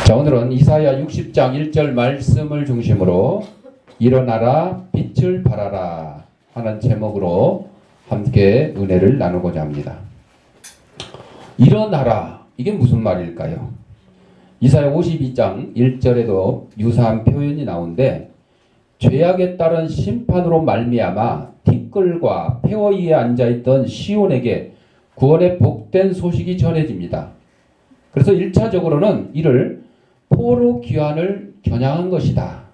자, 오늘은 이사야 60장 1절 말씀을 중심으로 일어나라 빛을 발하라 하는 제목으로 함께 은혜를 나누고자 합니다. 일어나라, 이게 무슨 말일까요? 이사야 52장 1절에도 유사한 표현이 나오는데, 죄악에 따른 심판으로 말미암아 티끌과 폐허 위에 앉아있던 시온에게 구원의 복된 소식이 전해집니다. 그래서 1차적으로는 이를 포로 귀환을 겨냥한 것이다.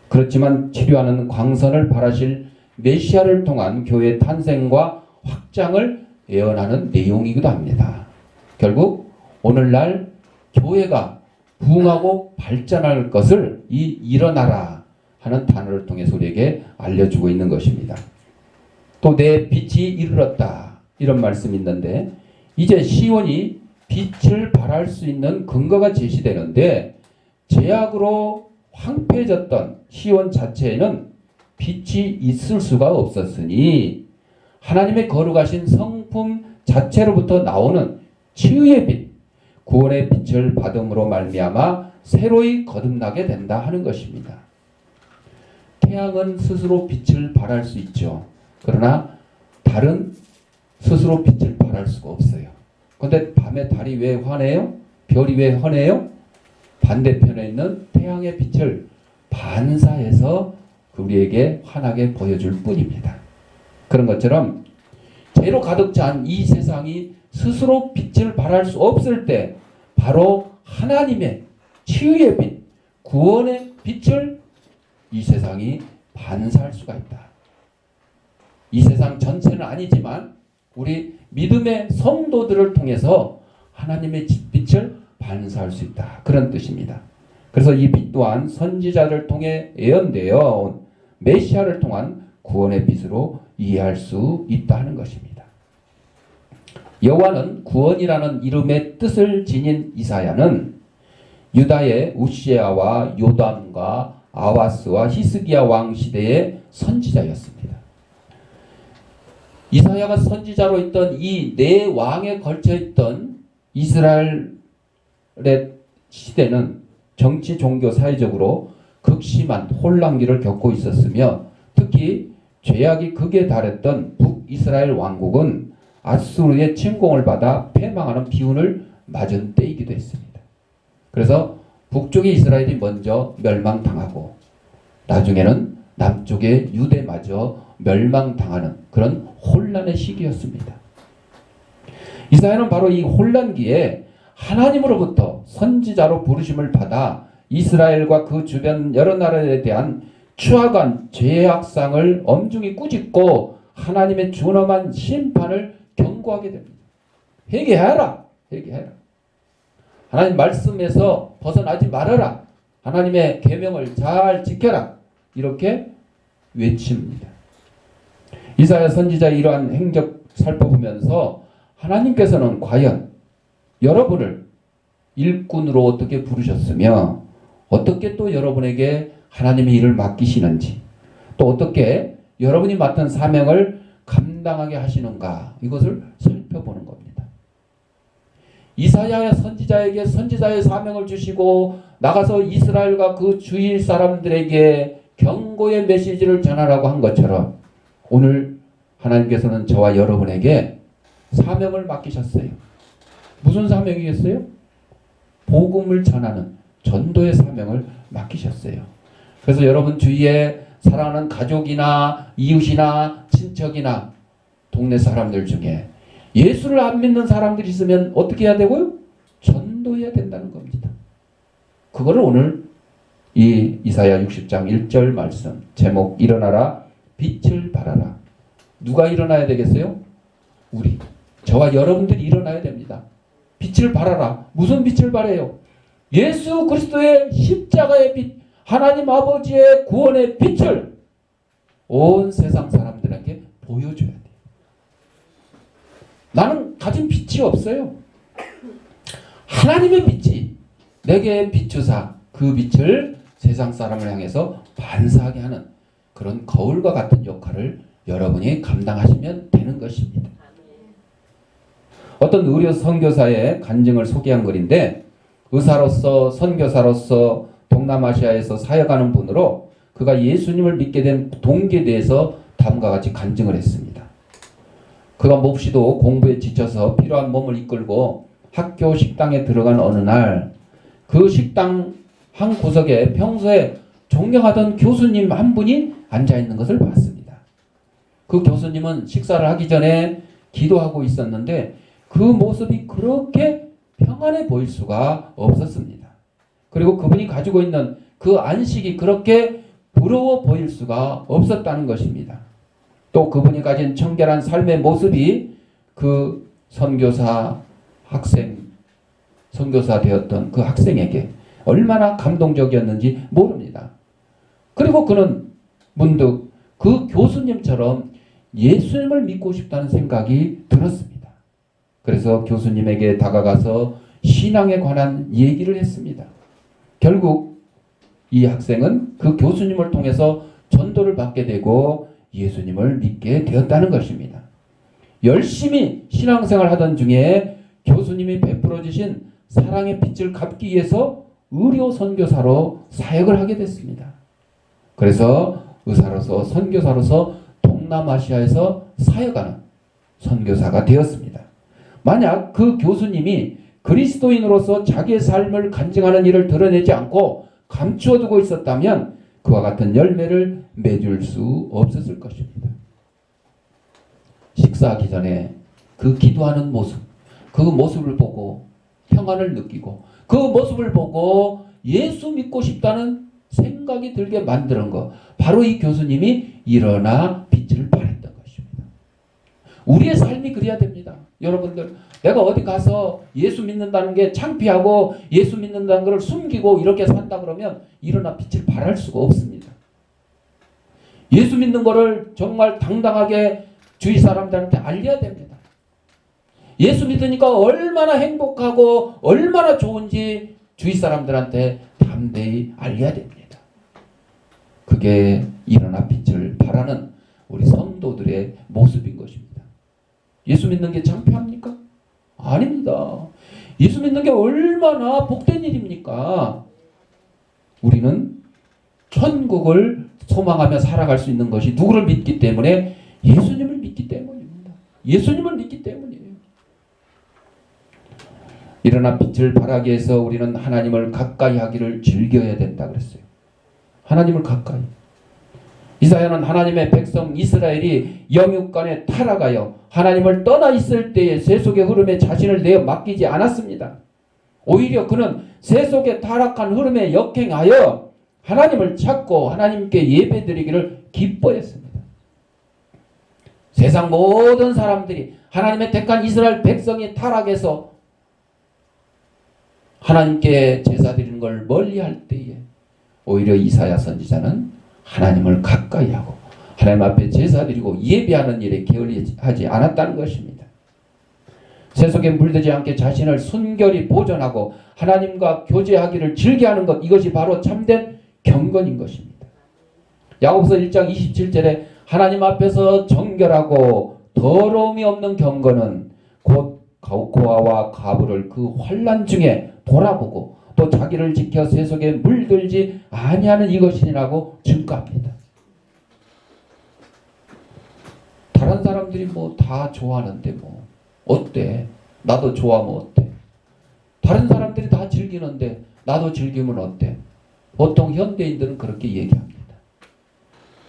그렇지만 치료하는 광선을 발하실 메시아를 통한 교회의 탄생과 확장을 예언하는 내용이기도 합니다. 결국 오늘날 교회가 부흥하고 발전할 것을 이 일어나라 하는 단어를 통해서 우리에게 알려주고 있는 것입니다. 또 내 빛이 이르렀다, 이런 말씀이 있는데, 이제 시온이 빛을 발할 수 있는 근거가 제시되는데, 죄악으로 황폐해졌던 시온 자체에는 빛이 있을 수가 없었으니 하나님의 거룩하신 성품 자체로부터 나오는 치유의 빛, 구원의 빛을 받음으로 말미암아 새로이 거듭나게 된다 하는 것입니다. 태양은 스스로 빛을 발할 수 있죠. 그러나 달은 스스로 빛을 발할 수가 없어요. 그런데 밤에 달이 왜 환해요? 별이 왜 환해요? 반대편에 있는 태양의 빛을 반사해서 우리에게 환하게 보여줄 뿐입니다. 그런 것처럼 죄로 가득 찬 이 세상이 스스로 빛을 발할 수 없을 때 바로 하나님의 치유의 빛, 구원의 빛을 이 세상이 반사할 수가 있다. 이 세상 전체는 아니지만 우리 믿음의 성도들을 통해서 하나님의 빛을 반사할 수 있다, 그런 뜻입니다. 그래서 이 빛 또한 선지자를 통해 예언되어 온 메시아를 통한 구원의 빛으로 이해할 수 있다 하는 것입니다. 여호와는 구원이라는 이름의 뜻을 지닌 이사야는 유다의 우시야와 요담과 아하스와 히스기야 왕 시대의 선지자였습니다. 이사야가 선지자로 있던 이 네 왕에 걸쳐 있던 이스라엘의 시대는 정치, 종교, 사회적으로 극심한 혼란기를 겪고 있었으며, 특히 죄악이 극에 달했던 북이스라엘 왕국은 아수르의 침공을 받아 패망하는 기운을 맞은 때이기도 했습니다. 그래서 북쪽의 이스라엘이 먼저 멸망당하고 나중에는 남쪽의 유대마저 멸망당하는 그런 혼란의 시기였습니다. 이사야는 바로 이 혼란기에 하나님으로부터 선지자로 부르심을 받아 이스라엘과 그 주변 여러 나라에 대한 추악한 죄악상을 엄중히 꾸짖고 하나님의 준엄한 심판을 경고하게 됩니다. 회개하라, 회개하라. 하나님 말씀에서 벗어나지 말아라. 하나님의 계명을 잘 지켜라. 이렇게 외칩니다. 이사야 선지자의 이러한 행적 살펴보면서 하나님께서는 과연 여러분을 일꾼으로 어떻게 부르셨으며, 어떻게 또 여러분에게 하나님의 일을 맡기시는지, 또 어떻게 여러분이 맡은 사명을 감당하게 하시는가, 이것을 살펴보는 겁니다. 이사야 선지자에게 선지자의 사명을 주시고 나가서 이스라엘과 그 주위 사람들에게 경고의 메시지를 전하라고 한 것처럼, 오늘 하나님께서는 저와 여러분에게 사명을 맡기셨어요. 무슨 사명이겠어요? 복음을 전하는 전도의 사명을 맡기셨어요. 그래서 여러분 주위에 사랑하는 가족이나 이웃이나 친척이나 동네 사람들 중에 예수를 안 믿는 사람들이 있으면 어떻게 해야 되고요? 전도해야 된다는 겁니다. 그거를 오늘 이 이사야 60장 1절 말씀, 제목 일어나라 빛을 발하라. 누가 일어나야 되겠어요? 우리, 저와 여러분들이 일어나야 됩니다. 빛을 발하라. 무슨 빛을 발해요? 예수 그리스도의 십자가의 빛, 하나님 아버지의 구원의 빛을 온 세상 사람들에게 보여줘야 돼요. 나는 가진 빛이 없어요. 하나님의 빛이 내게 비추사 그 빛을 세상 사람을 향해서 반사하게 하는 그런 거울과 같은 역할을 여러분이 감당하시면 되는 것입니다. 어떤 의료 선교사의 간증을 소개한 글인데, 의사로서 선교사로서 동남아시아에서 사역하는 분으로 그가 예수님을 믿게 된 동기에 대해서 다음과 같이 간증을 했습니다. 그가 몹시도 공부에 지쳐서 피로한 몸을 이끌고 학교 식당에 들어간 어느 날 그 식당 한 구석에 평소에 존경하던 교수님 한 분이 앉아있는 것을 봤습니다. 그 교수님은 식사를 하기 전에 기도하고 있었는데 그 모습이 그렇게 평안해 보일 수가 없었습니다. 그리고 그분이 가지고 있는 그 안식이 그렇게 부러워 보일 수가 없었다는 것입니다. 또 그분이 가진 청결한 삶의 모습이 그 선교사 되었던 그 학생에게 얼마나 감동적이었는지 모릅니다. 그리고 그는 문득 그 교수님처럼 예수님을 믿고 싶다는 생각이 들었습니다. 그래서 교수님에게 다가가서 신앙에 관한 얘기를 했습니다. 결국 이 학생은 그 교수님을 통해서 전도를 받게 되고 예수님을 믿게 되었다는 것입니다. 열심히 신앙생활 하던 중에 교수님이 베풀어 주신 사랑의 빛을 갚기 위해서 의료 선교사로 사역을 하게 됐습니다. 그래서 의사로서 선교사로서 동남아시아에서 사역하는 선교사가 되었습니다. 만약 그 교수님이 그리스도인으로서 자기의 삶을 간증하는 일을 드러내지 않고 감추어두고 있었다면 그와 같은 열매를 맺을 수 없었을 것입니다. 식사하기 전에 그 기도하는 모습, 그 모습을 보고 평안을 느끼고 그 모습을 보고 예수 믿고 싶다는 생각이 들게 만드는 것, 바로 이 교수님이 일어나 빛을 발했던 것입니다. 우리의 삶이 그래야 됩니다. 여러분들, 내가 어디 가서 예수 믿는다는 게 창피하고 예수 믿는다는 걸 숨기고 이렇게 산다 그러면 일어나 빛을 발할 수가 없습니다. 예수 믿는 거를 정말 당당하게 주위 사람들한테 알려야 됩니다. 예수 믿으니까 얼마나 행복하고 얼마나 좋은지 주위 사람들한테 담대히 알려야 됩니다. 그게 일어나 빛을 발하는 우리 성도들의 모습인 것입니다. 예수 믿는 게 창피합니까? 아닙니다. 예수 믿는 게 얼마나 복된 일입니까? 우리는 천국을 소망하며 살아갈 수 있는 것이 누구를 믿기 때문에? 예수님을 믿기 때문입니다. 예수님을 믿기 때문이에요. 일어나 빛을 발하기 위해서 우리는 하나님을 가까이 하기를 즐겨야 된다 그랬어요. 하나님을 가까이. 이사야는 하나님의 백성 이스라엘이 영육간에 타락하여 하나님을 떠나 있을 때에 세속의 흐름에 자신을 내어 맡기지 않았습니다. 오히려 그는 세속의 타락한 흐름에 역행하여 하나님을 찾고 하나님께 예배드리기를 기뻐했습니다. 세상 모든 사람들이 하나님의 택한 이스라엘 백성이 타락해서 하나님께 제사 드리는 걸 멀리할 때에 오히려 이사야 선지자는 하나님을 가까이 하고 하나님 앞에 제사 드리고 예배하는 일에 게을리하지 않았다는 것입니다. 세속에 물들지 않게 자신을 순결히 보존하고 하나님과 교제하기를 즐겨하는 것, 이것이 바로 참된 경건인 것입니다. 야고보서 1장 27절에 하나님 앞에서 정결하고 더러움이 없는 경건은 곧 고아와 과부를 그 환난 중에 돌아보고 또 자기를 지켜 세속에 물들지 아니하는 이것이라고 증거합니다. 다른 사람들이 뭐 다 좋아하는데 뭐 어때? 나도 좋아하면 어때? 다른 사람들이 다 즐기는데 나도 즐기면 어때? 보통 현대인들은 그렇게 얘기합니다.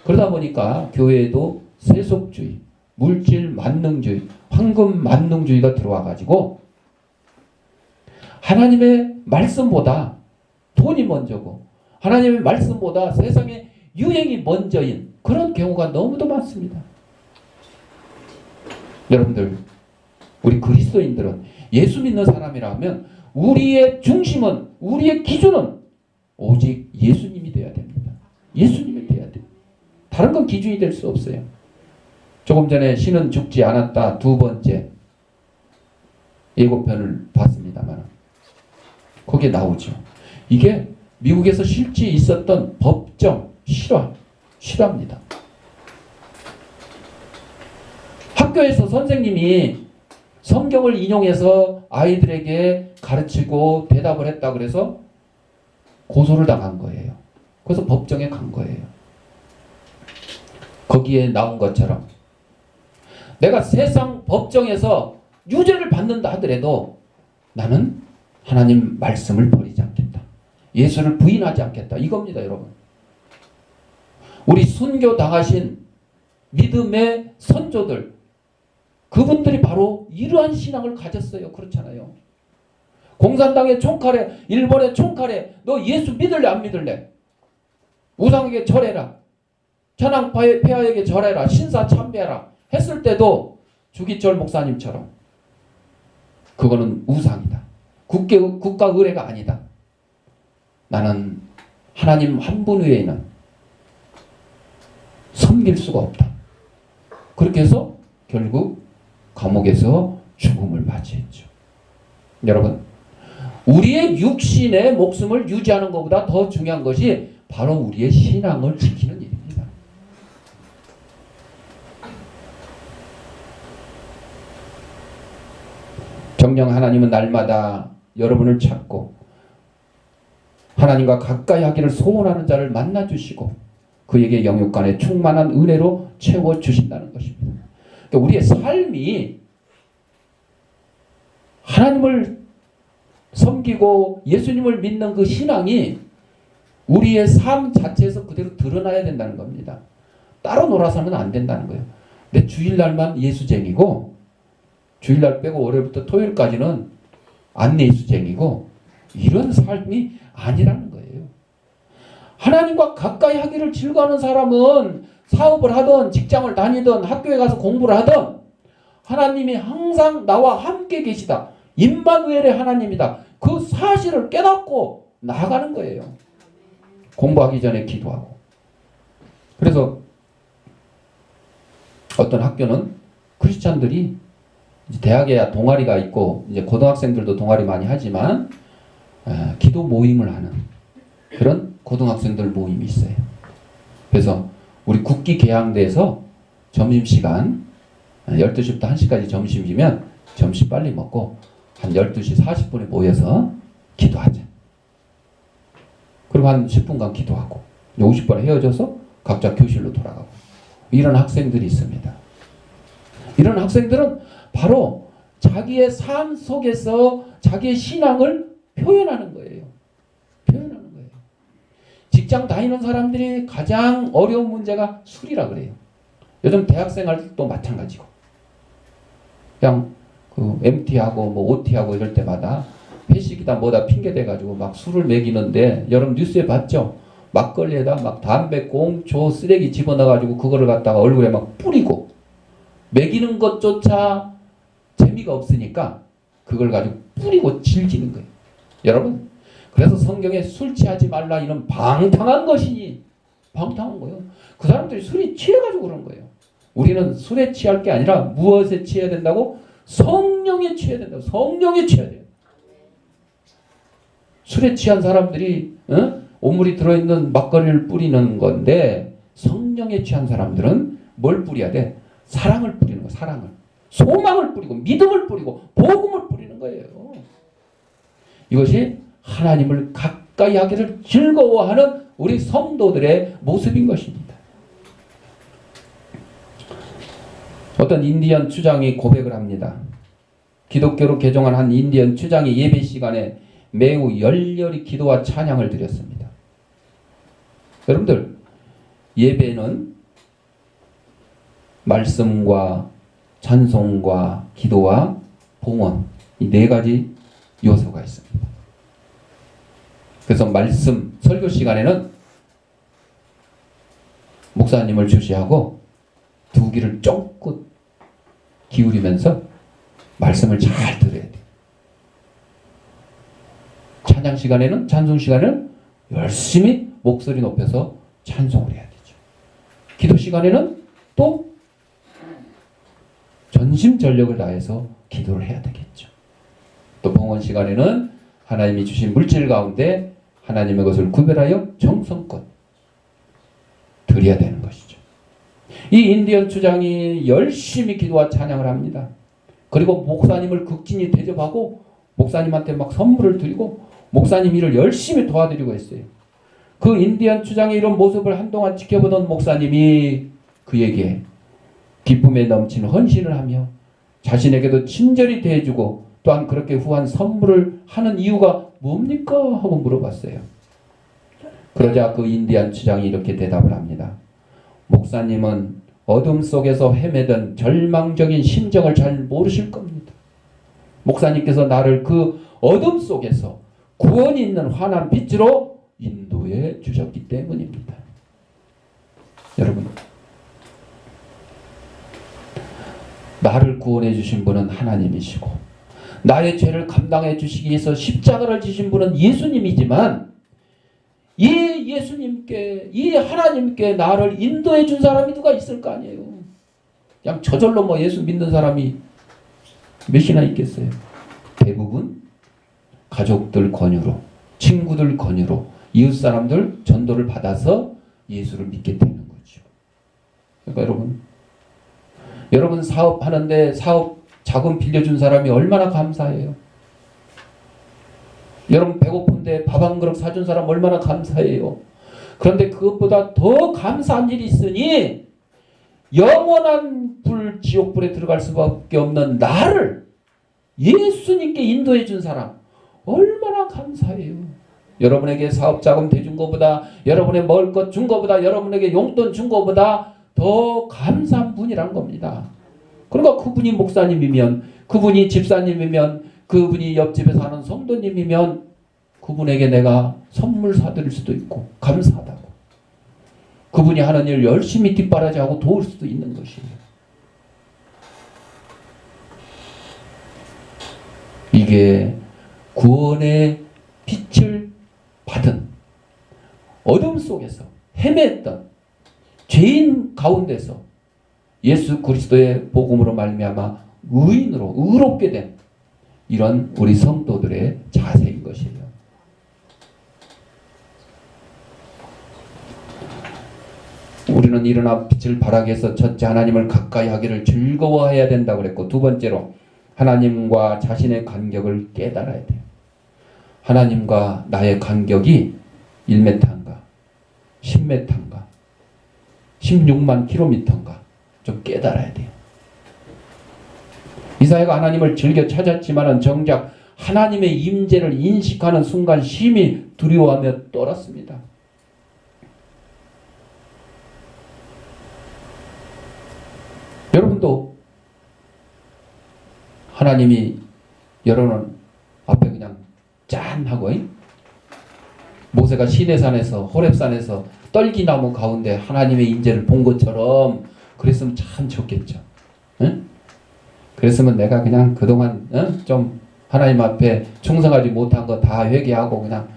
그러다 보니까 교회에도 세속주의, 물질 만능주의, 황금 만능주의가 들어와 가지고 하나님의 말씀보다 돈이 먼저고 하나님의 말씀보다 세상의 유행이 먼저인 그런 경우가 너무도 많습니다. 여러분들, 우리 그리스도인들은 예수 믿는 사람이라면 우리의 중심은, 우리의 기준은 오직 예수님이 되어야 됩니다. 예수님이 되어야 돼요. 다른 건 기준이 될 수 없어요. 조금 전에 신은 죽지 않았다 두 번째 예고편을 봤습니다만 거기에 나오죠. 이게 미국에서 실제 있었던 법정 실화입니다. 학교에서 선생님이 성경을 인용해서 아이들에게 가르치고 대답을 했다 그래서 고소를 당한 거예요. 그래서 법정에 간 거예요. 거기에 나온 것처럼 내가 세상 법정에서 유죄를 받는다 하더라도 나는 하나님 말씀을 버리지 않겠다. 예수를 부인하지 않겠다. 이겁니다, 여러분. 우리 순교 당하신 믿음의 선조들, 그분들이 바로 이러한 신앙을 가졌어요. 그렇잖아요. 공산당의 총칼에, 일본의 총칼에 너 예수 믿을래 안 믿을래? 우상에게 절해라. 천황폐하에게 절해라. 신사 참배해라. 했을 때도 주기철 목사님처럼 그거는 우상이다. 국가 의례가 아니다. 나는 하나님 한 분 외에는 섬길 수가 없다. 그렇게 해서 결국 감옥에서 죽음을 맞이했죠. 여러분, 우리의 육신의 목숨을 유지하는 것보다 더 중요한 것이 바로 우리의 신앙을 지키는 일입니다. 정녕 하나님은 날마다 여러분을 찾고 하나님과 가까이 하기를 소원하는 자를 만나주시고 그에게 영육간의 충만한 은혜로 채워주신다는 것입니다. 그러니까 우리의 삶이 하나님을 섬기고 예수님을 믿는 그 신앙이 우리의 삶 자체에서 그대로 드러나야 된다는 겁니다. 따로 놀아서는 안 된다는 거예요. 내 주일날만 예수쟁이고 주일날 빼고 월요일부터 토요일까지는 안 예수쟁이고 이런 삶이 아니라는 거예요. 하나님과 가까이 하기를 즐거워하는 사람은 사업을 하든 직장을 다니든 학교에 가서 공부를 하든 하나님이 항상 나와 함께 계시다. 임마누엘의 하나님이다. 그 사실을 깨닫고 나아가는 거예요. 공부하기 전에 기도하고. 그래서 어떤 학교는 크리스찬들이 이제 대학에 동아리가 있고 이제 고등학생들도 동아리 많이 하지만 기도 모임을 하는 그런 고등학생들 모임이 있어요. 그래서 우리 국기 개항대에서 점심시간 12시부터 1시까지 점심이면 점심 빨리 먹고 한 12시 40분에 모여서 기도하자. 그리고 한 10분간 기도하고 50분에 헤어져서 각자 교실로 돌아가고 이런 학생들이 있습니다. 이런 학생들은 바로 자기의 삶 속에서 자기의 신앙을 표현하는 거예요. 표현하는 거예요. 직장 다니는 사람들이 가장 어려운 문제가 술이라 그래요. 요즘 대학생활도 마찬가지고. 그냥 그 MT하고 뭐 OT하고 이럴 때마다 회식이다 뭐다 핑계대가지고 막 술을 먹이는데 여러분 뉴스에 봤죠? 막걸리에다 막 담배, 꽁초, 쓰레기 집어넣어가지고 그거를 갖다가 얼굴에 막 뿌리고 먹이는 것조차 재미가 없으니까 그걸 가지고 뿌리고 즐기는 거예요. 여러분, 그래서 성경에 술 취하지 말라 이런 방탕한 것이니 방탕한 거예요. 그 사람들이 술이 취해가지고 그런 거예요. 우리는 술에 취할 게 아니라 무엇에 취해야 된다고? 성령에 취해야 된다고. 성령에 취해야 돼요. 술에 취한 사람들이 오물이 들어있는 막걸리를 뿌리는 건데 성령에 취한 사람들은 뭘 뿌려야 돼? 사랑을 뿌리는 거예요. 사랑을. 소망을 뿌리고 믿음을 뿌리고 복음을 뿌리는 거예요. 이것이 하나님을 가까이 하기를 즐거워하는 우리 성도들의 모습인 것입니다. 어떤 인디언 추장이 고백을 합니다. 기독교로 개종한 한 인디언 추장이 예배 시간에 매우 열렬히 기도와 찬양을 드렸습니다. 여러분들, 예배는 말씀과 찬송과 기도와 봉헌 이 네 가지 요소가 있습니다. 그래서 말씀 설교 시간에는 목사님을 주시하고 두 귀를 쫑긋 기울이면서 말씀을 잘 들어야 돼요. 찬양 시간에는 찬송 시간에는 열심히 목소리 높여서 찬송을 해야 되죠. 기도 시간에는 또 전심전력을 다해서 기도를 해야 되겠죠. 또 봉헌 시간에는 하나님이 주신 물질 가운데 하나님의 것을 구별하여 정성껏 드려야 되는 것이죠. 이 인디언 추장이 열심히 기도와 찬양을 합니다. 그리고 목사님을 극진히 대접하고 목사님한테 막 선물을 드리고 목사님 일을 열심히 도와드리고 했어요. 그 인디언 추장의 이런 모습을 한동안 지켜보던 목사님이 그에게 기쁨에 넘치는 헌신을 하며 자신에게도 친절히 대해주고 또한 그렇게 후한 선물을 하는 이유가 뭡니까? 하고 물어봤어요. 그러자 그 인디언 추장이 이렇게 대답을 합니다. 목사님은 어둠 속에서 헤매던 절망적인 심정을 잘 모르실 겁니다. 목사님께서 나를 그 어둠 속에서 구원이 있는 환한 빛으로 인도해 주셨기 때문입니다. 여러분, 나를 구원해 주신 분은 하나님이시고 나의 죄를 감당해 주시기 위해서 십자가를 지신 분은 예수님이지만 이 예수님께, 이 하나님께 나를 인도해 준 사람이 누가 있을 거 아니에요. 그냥 저절로 뭐 예수 믿는 사람이 몇이나 있겠어요. 대부분 가족들 권유로, 친구들 권유로, 이웃 사람들 전도를 받아서 예수를 믿게 되는 거죠. 그러니까 여러분 사업하는데 사업 자금 빌려준 사람이 얼마나 감사해요. 여러분 배고픈데 밥 한 그릇 사준 사람 얼마나 감사해요. 그런데 그것보다 더 감사한 일이 있으니 영원한 불 지옥불에 들어갈 수밖에 없는 나를 예수님께 인도해 준 사람 얼마나 감사해요. 여러분에게 사업 자금 대준 것보다, 여러분의 먹을 것 준 것보다, 여러분에게 용돈 준 것보다 더 감사한 분이란 겁니다. 그러니까 그분이 목사님이면, 그분이 집사님이면, 그분이 옆집에 사는 성도님이면 그분에게 내가 선물 사드릴 수도 있고 감사하다고, 그분이 하는 일 열심히 뒷바라지하고 도울 수도 있는 것이에요. 이게 구원의 빛을 받은 어둠 속에서 헤맸던 죄인 가운데서 예수 그리스도의 복음으로 말미암아 의인으로 의롭게 된 이런 우리 성도들의 자세인 것이에요. 우리는 일어나 빛을 발하게 해서 첫째 하나님을 가까이 하기를 즐거워해야 된다고 그랬고, 두 번째로 하나님과 자신의 간격을 깨달아야 돼요. 하나님과 나의 간격이 1m인가 10m인가 16만 킬로미터인가 좀 깨달아야 돼요. 이사야가 하나님을 즐겨 찾았지만 정작 하나님의 임재를 인식하는 순간 심히 두려워하며 떨었습니다. 여러분도 하나님이 여러분 앞에 그냥 짠 하고, 모세가 시내산에서 호렙산에서 떨기나무 가운데 하나님의 임재를 본 것처럼 그랬으면 참 좋겠죠. 응? 그랬으면 내가 그냥 그동안 좀 하나님 앞에 충성하지 못한 거 다 회개하고 그냥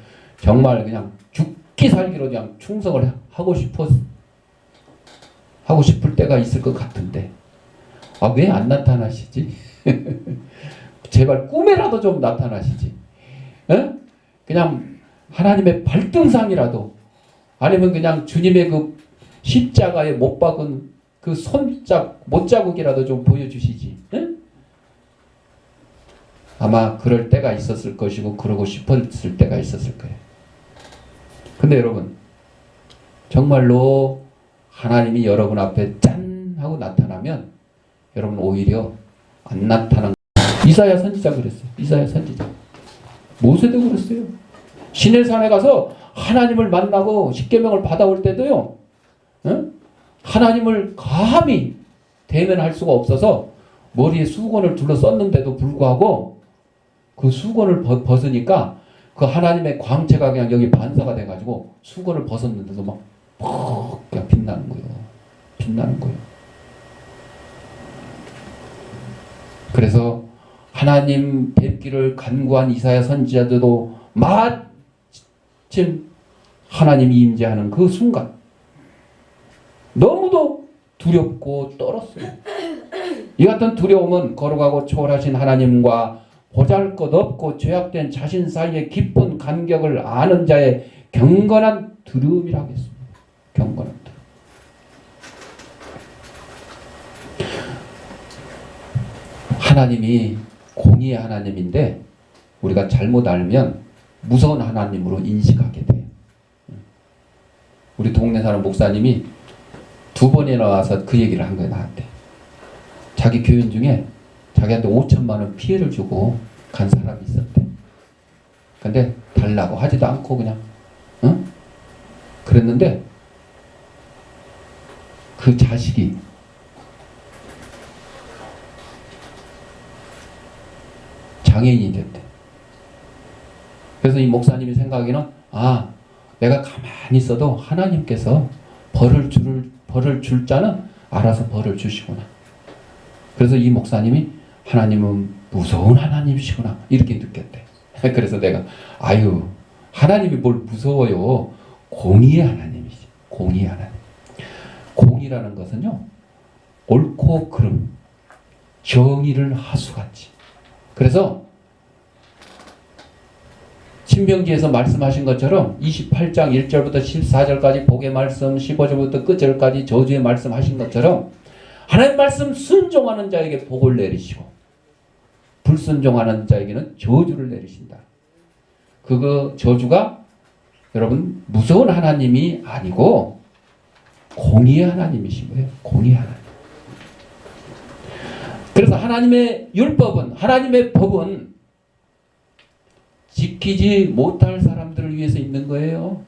정말 그냥 죽기 살기로 그냥 충성을 하고 싶을 때가 있을 것 같은데, 왜 안 나타나시지? 제발 꿈에라도 좀 나타나시지. 그냥 하나님의 발등상이라도, 아니면 그냥 주님의 그 십자가에 못 박은 그 못자국이라도 좀 보여주시지. 아마 그럴 때가 있었을 것이고 그러고 싶었을 때가 있었을 거예요. 근데 여러분, 정말로 하나님이 여러분 앞에 짠 하고 나타나면 여러분 오히려 안 나타난. 이사야 선지자 그랬어요. 이사야 선지자. 모세도 그랬어요. 시내산에 가서 하나님을 만나고 십계명을 받아올 때도요, 하나님을 감히 대면할 수가 없어서 머리에 수건을 둘러 썼는데도 불구하고 그 수건을 벗으니까 그 하나님의 광채가 그냥 여기 반사가 돼가지고 수건을 벗었는데도 막 그냥 빛나는 거예요. 빛나는 거예요. 그래서 하나님 뵙기를 간구한 이사야 선지자들도 마침 하나님이 임재하는 그 순간 너무도 두렵고 떨었어요. 이 같은 두려움은 거룩하고 초월하신 하나님과 보잘것없고 죄악된 자신 사이의 깊은 간격을 아는 자의 경건한 두려움이라 하겠습니다. 경건한 두려움. 하나님이 공의의 하나님인데 우리가 잘못 알면 무서운 하나님으로 인식하게 돼요. 우리 동네 사는 목사님이 2번이나 와서 그 얘기를 한 거예요, 나한테. 자기 교인 중에 자기한테 5천만 원 피해를 주고 간 사람이 있었대. 근데 달라고 하지도 않고 그냥 그랬는데 그 자식이 장애인이 됐대. 그래서 이 목사님이 생각에는 내가 가만히 있어도 하나님께서 벌을 줄 자는 알아서 벌을 주시구나. 그래서 이 목사님이 하나님은 무서운 하나님이시구나 이렇게 느꼈대. 그래서 내가 하나님이 뭘 무서워요. 공의의 하나님이지. 공의의 하나님. 공의라는 것은요, 옳고 그름, 정의를 하수같이. 그래서 신명기에서 말씀하신 것처럼 28장 1절부터 14절까지 복의 말씀, 15절부터 끝절까지 저주의 말씀하신 것처럼 하나님 말씀 순종하는 자에게 복을 내리시고 불순종하는 자에게는 저주를 내리신다. 그 저주가 여러분 무서운 하나님이 아니고 공의의 하나님이신 거예요. 공의의 하나님. 그래서 하나님의 율법은, 하나님의 법은 지키지 못할 사람들을 위해서 있는 거예요.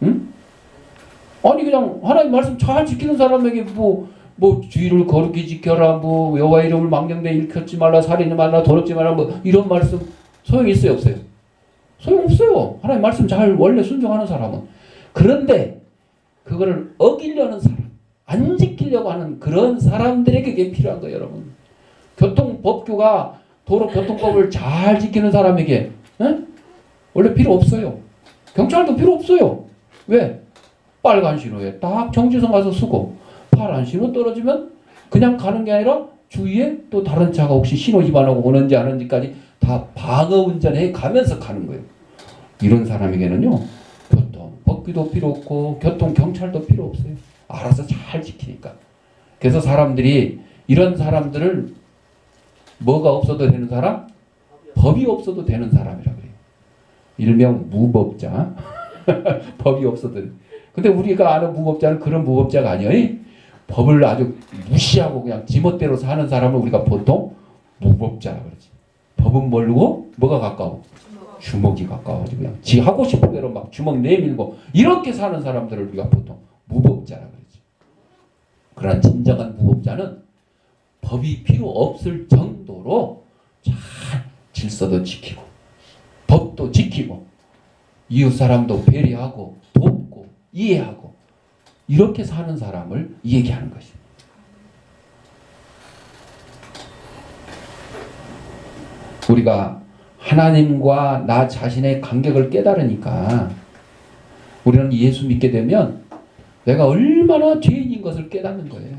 응? 아니 그냥 하나님 말씀 잘 지키는 사람에게 뭐 주의를 거룩히 지켜라, 여호와 이름을 망령되이 일컫지 말라, 살인하지 말라, 더럽지 말라, 이런 말씀 소용이 있어요, 없어요? 소용없어요. 하나님 말씀 잘 원래 순종하는 사람은. 그런데 그거를 어기려는 사람, 안 지키려고 하는 그런 사람들에게 그게 필요한 거예요, 여러분. 교통법규가 도로교통법을 잘 지키는 사람에게 원래 필요 없어요. 경찰도 필요 없어요. 왜? 빨간 신호에 딱 정지선 가서 서고 파란 신호 떨어지면 그냥 가는 게 아니라 주위에 또 다른 차가 혹시 신호 위반하고 오는지 안 오는지까지 다 방어 운전해 가면서 가는 거예요. 이런 사람에게는요, 교통법규도 필요 없고 교통경찰도 필요 없어요. 알아서 잘 지키니까. 그래서 사람들이 이런 사람들을 뭐가 없어도 되는 사람? 법이 없어도 되는 사람이라고 그래요. 일명 무법자. 법이 없어도. 근데 우리가 아는 무법자는 그런 무법자가 아니에요. 법을 아주 무시하고 그냥 지멋대로 사는 사람을 우리가 보통 무법자라고 그러지. 법은 모르고 뭐가 가까워? 주먹이 가까워지고 그냥 지 하고 싶은 대로 막 주먹 내밀고 이렇게 사는 사람들을 우리가 보통 무법자라고 그러지. 그러나 진정한 무법자는 법이 필요 없을 정도로 잘 질서도 지키고 법도 지키고 이웃 사람도 배려하고 돕고 이해하고 이렇게 사는 사람을 얘기하는 것입니다. 우리가 하나님과 나 자신의 간격을 깨달으니까 우리는 예수 믿게 되면 내가 얼마나 죄인인 것을 깨닫는 거예요.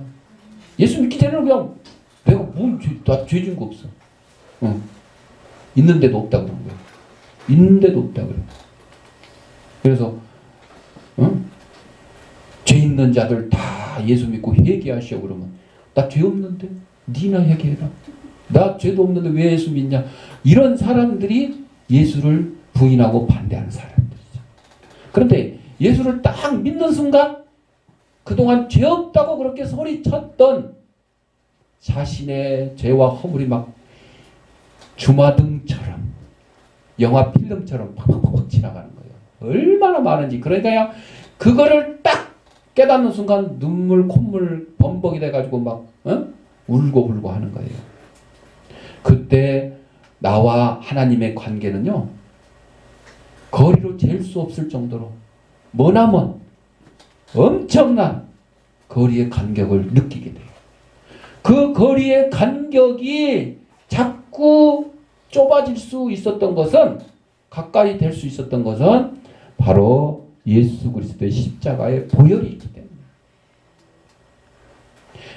예수 믿기 전에는 그냥 내가 나 죄 진 거 없어. 있는데도 없다고 그런 거예요. 있는데도 없다고 그래요. 그래서 죄 있는 자들 다 예수 믿고 회개하시오 그러면 나 죄 없는데 니나 회개해라. 나 죄도 없는데 왜 예수 믿냐. 이런 사람들이 예수를 부인하고 반대하는 사람들이죠. 그런데 예수를 딱 믿는 순간 그동안 죄 없다고 그렇게 소리쳤던 자신의 죄와 허물이 막 주마등처럼 영화 필름처럼 팍팍팍 지나가는 거예요. 얼마나 많은지. 그러니까 그거를 딱 깨닫는 순간 눈물 콧물 범벅이 돼가지고 막 울고 하는 거예요. 그때 나와 하나님의 관계는요, 거리로 잴 수 없을 정도로 머나먼 엄청난 거리의 간격을 느끼게 돼요. 그 거리의 간격이 자꾸 좁아질 수 있었던 것은, 가까이 될 수 있었던 것은 바로 예수 그리스도의 십자가의 보혈이 있기 때문에.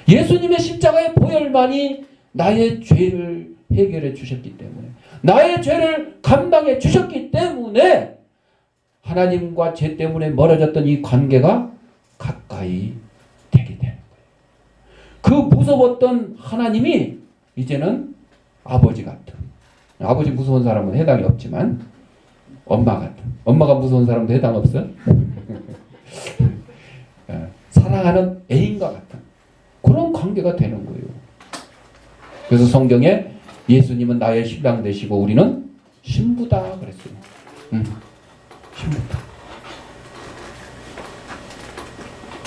예수님의 십자가의 보혈만이 나의 죄를 해결해 주셨기 때문에, 나의 죄를 감당해 주셨기 때문에 하나님과 죄 때문에 멀어졌던 이 관계가 가까이 되게 되는 거예요. 그 무서웠던 하나님이 이제는 아버지 같은, 아버지 무서운 사람은 해당이 없지만 엄마 같은, 엄마가 무서운 사람도 해당 없어. 사랑하는 애인과 같은 그런 관계가 되는 거예요. 그래서 성경에 예수님은 나의 신랑 되시고 우리는 신부다 그랬어요. 신부다.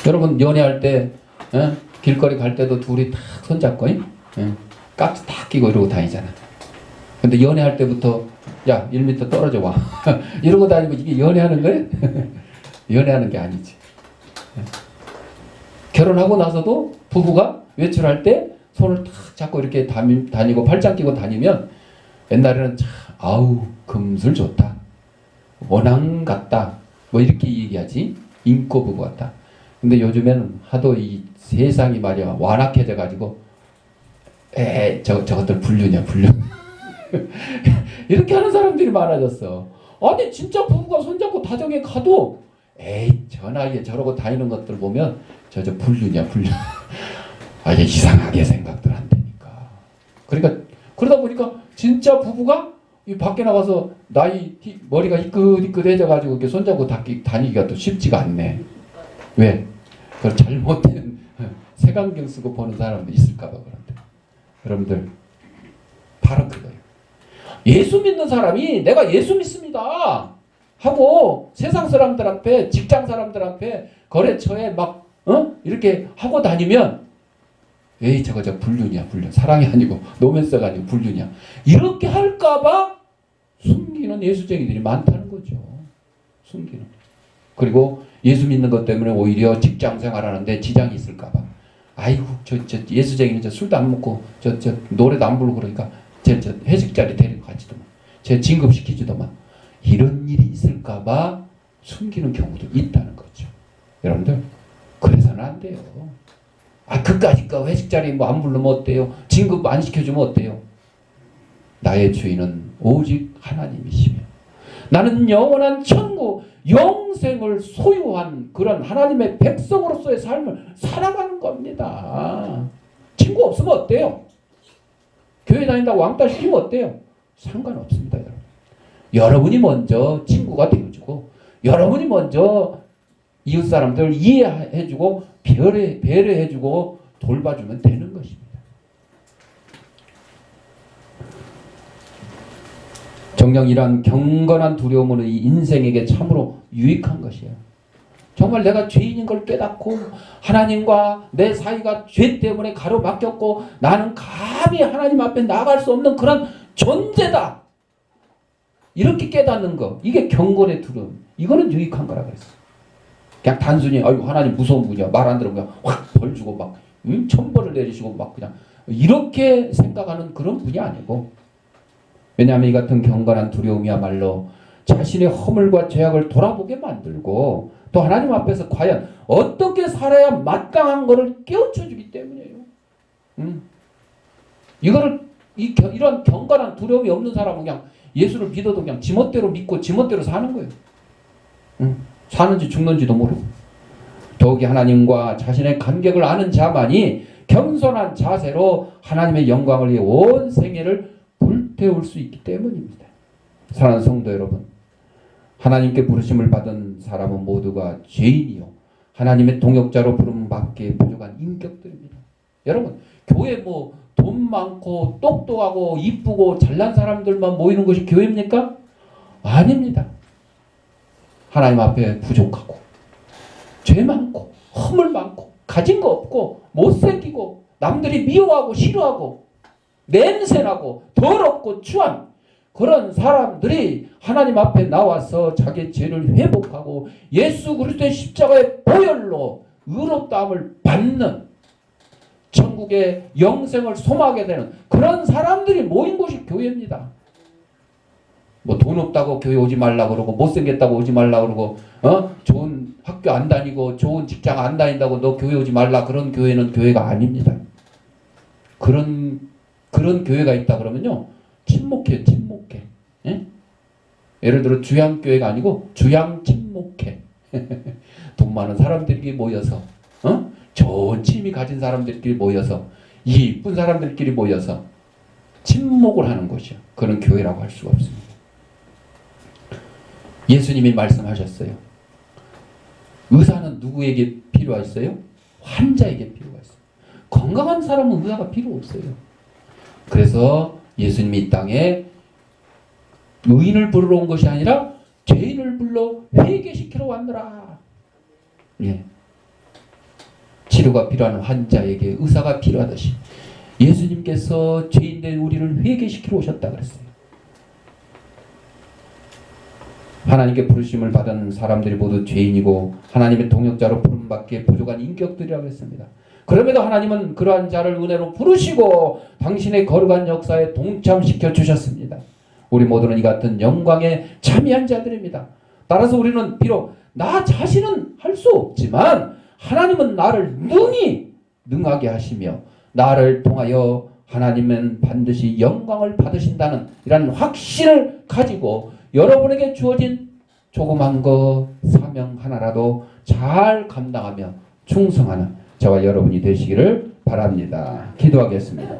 여러분 연애할 때 길거리 갈 때도 둘이 딱 손잡고 깍지 딱 끼고 이러고 다니잖아. 근데 연애할 때부터 야 1m 떨어져 와 이러고 다니고 이게 연애하는 거예요? 연애하는 게 아니지. 결혼하고 나서도 부부가 외출할 때 손을 탁 잡고 이렇게 다니고 팔짱 끼고 다니면 옛날에는 참 아우 금슬 좋다, 원앙 같다 뭐 이렇게 얘기하지. 인꼬 부부 같다. 근데 요즘에는 하도 이 세상이 말이야 완악해져 가지고 저것들 불륜이야 불륜. 이렇게 하는 사람들이 많아졌어. 아니 진짜 부부가 손잡고 다정해 가도 에이 저 나이에 저러고 다니는 것들 보면 저 불륜이야 불륜. 아 이게 이상하게 생각들 한다니까. 그러니까 그러다 보니까 진짜 부부가 이 밖에 나가서 머리가 희끗희끗해져 가지고 이렇게 손잡고 다니기가 또 쉽지가 않네. 왜? 그걸 잘못된 색안경 쓰고 보는 사람도 있을까봐 그런데. 여러분들 바로 그거예요. 예수 믿는 사람이 내가 예수 믿습니다 하고 세상 사람들 앞에 직장 사람들 앞에 거래처에 막 이렇게 하고 다니면 에이 저거 불륜이야 불륜. 사랑이 아니고 노면서가 아니고 불륜이야. 이렇게 할까봐 숨기는 예수쟁이들이 많다는 거죠. 숨기는. 그리고 예수 믿는 것 때문에 오히려 직장 생활하는데 지장이 있을까봐. 아이고 저 예수쟁이는 저 술도 안 먹고 저 노래도 안 부르고 그러니까 저 회식 자리 데리고 가지도만. 제 진급시키지도만. 이런 일이 있을까봐 숨기는 경우도 있다는 거죠. 여러분들 그래서는 안 돼요. 아 그까짓거 회식 자리 뭐 안 부르면 어때요? 진급 안 시켜주면 어때요? 나의 주인은 오직 하나님이시며 나는 영원한 천국 영생을 소유한 그런 하나님의 백성으로서의 삶을 살아가는 겁니다. 친구 없으면 어때요? 교회 다닌다고 왕따 시키면 어때요? 상관없습니다. 여러분. 여러분이 먼저 친구가 되어주고 여러분이 먼저 이웃 사람들 이해해주고 배려해주고 돌봐주면 되는 것입니다. 정녕 이러한 경건한 두려움은 이 인생에게 참으로 유익한 것이에요. 정말 내가 죄인인 걸 깨닫고 하나님과 내 사이가 죄 때문에 가로막혔고 나는 감히 하나님 앞에 나갈 수 없는 그런 존재다. 이렇게 깨닫는 거. 이게 경건의 두려움. 이거는 유익한 거라 그랬어. 그냥 단순히 아유 하나님 무서운 분이야. 말 안 들으면 그냥 확 벌 주고 막 천벌을 내리시고 막 그냥 이렇게 생각하는 그런 분이 아니고 왜냐하면 이 같은 경건한 두려움이야말로 자신의 허물과 죄악을 돌아보게 만들고 또 하나님 앞에서 과연 어떻게 살아야 마땅한 것을 깨우쳐 주기 때문이에요. 이런 경건한 두려움이 없는 사람은 그냥 예수를 믿어도 그냥 지멋대로 믿고 지멋대로 사는 거예요. 사는지 죽는지도 모르고. 더욱이 하나님과 자신의 간격을 아는 자만이 겸손한 자세로 하나님의 영광을 위해 온 생애를 불태울 수 있기 때문입니다. 사랑하는 성도 여러분, 하나님께 부르심을 받은 사람은 모두가 죄인이요 하나님의 동역자로 부름받기에 부족한 인격들입니다. 여러분, 교회 돈 많고 똑똑하고 이쁘고 잘난 사람들만 모이는 것이 교회입니까? 아닙니다. 하나님 앞에 부족하고 죄 많고 허물 많고 가진 거 없고 못생기고 남들이 미워하고 싫어하고 냄새나고 더럽고 추한 그런 사람들이 하나님 앞에 나와서 자기의 죄를 회복하고 예수 그리스도의 십자가의 보혈로 의롭다함을 받는 천국의 영생을 소망하게 되는 그런 사람들이 모인 곳이 교회입니다. 돈 없다고 교회 오지 말라 그러고 못생겼다고 오지 말라 그러고 좋은 학교 안 다니고 좋은 직장 안 다닌다고 너 교회 오지 말라 그런 교회는 교회가 아닙니다. 그런 교회가 있다 그러면요 침묵해. 예? 예를 들어 주양교회가 아니고 주양침묵회. 돈 많은 사람들끼리 모여서 좋은 취미 가진 사람들끼리 모여서 이쁜 사람들끼리 모여서 침묵을 하는 것이요. 그런 교회라고 할 수가 없습니다. 예수님이 말씀하셨어요. 의사는 누구에게 필요했어요? 환자에게 필요가 있어요. 건강한 사람은 의사가 필요 없어요. 그래서 예수님이 이 땅에 의인을 부르러 온 것이 아니라 죄인을 불러 회개시키러 왔노라. 예. 치료가 필요한 환자에게 의사가 필요하듯이 예수님께서 죄인된 우리를 회개시키러 오셨다 그랬어요. 하나님께 부르심을 받은 사람들이 모두 죄인이고 하나님의 동역자로 부름받기에 부족한 인격들이라고 했습니다. 그럼에도 하나님은 그러한 자를 은혜로 부르시고 당신의 거룩한 역사에 동참시켜 주셨습니다. 우리 모두는 이 같은 영광에 참여한 자들입니다. 따라서 우리는 비록 나 자신은 할 수 없지만 하나님은 나를 능하게 하시며 나를 통하여 하나님은 반드시 영광을 받으신다는 이런 확신을 가지고 여러분에게 주어진 조그만 것 사명 하나라도 잘 감당하며 충성하는 저와 여러분이 되시기를 바랍니다. 기도하겠습니다.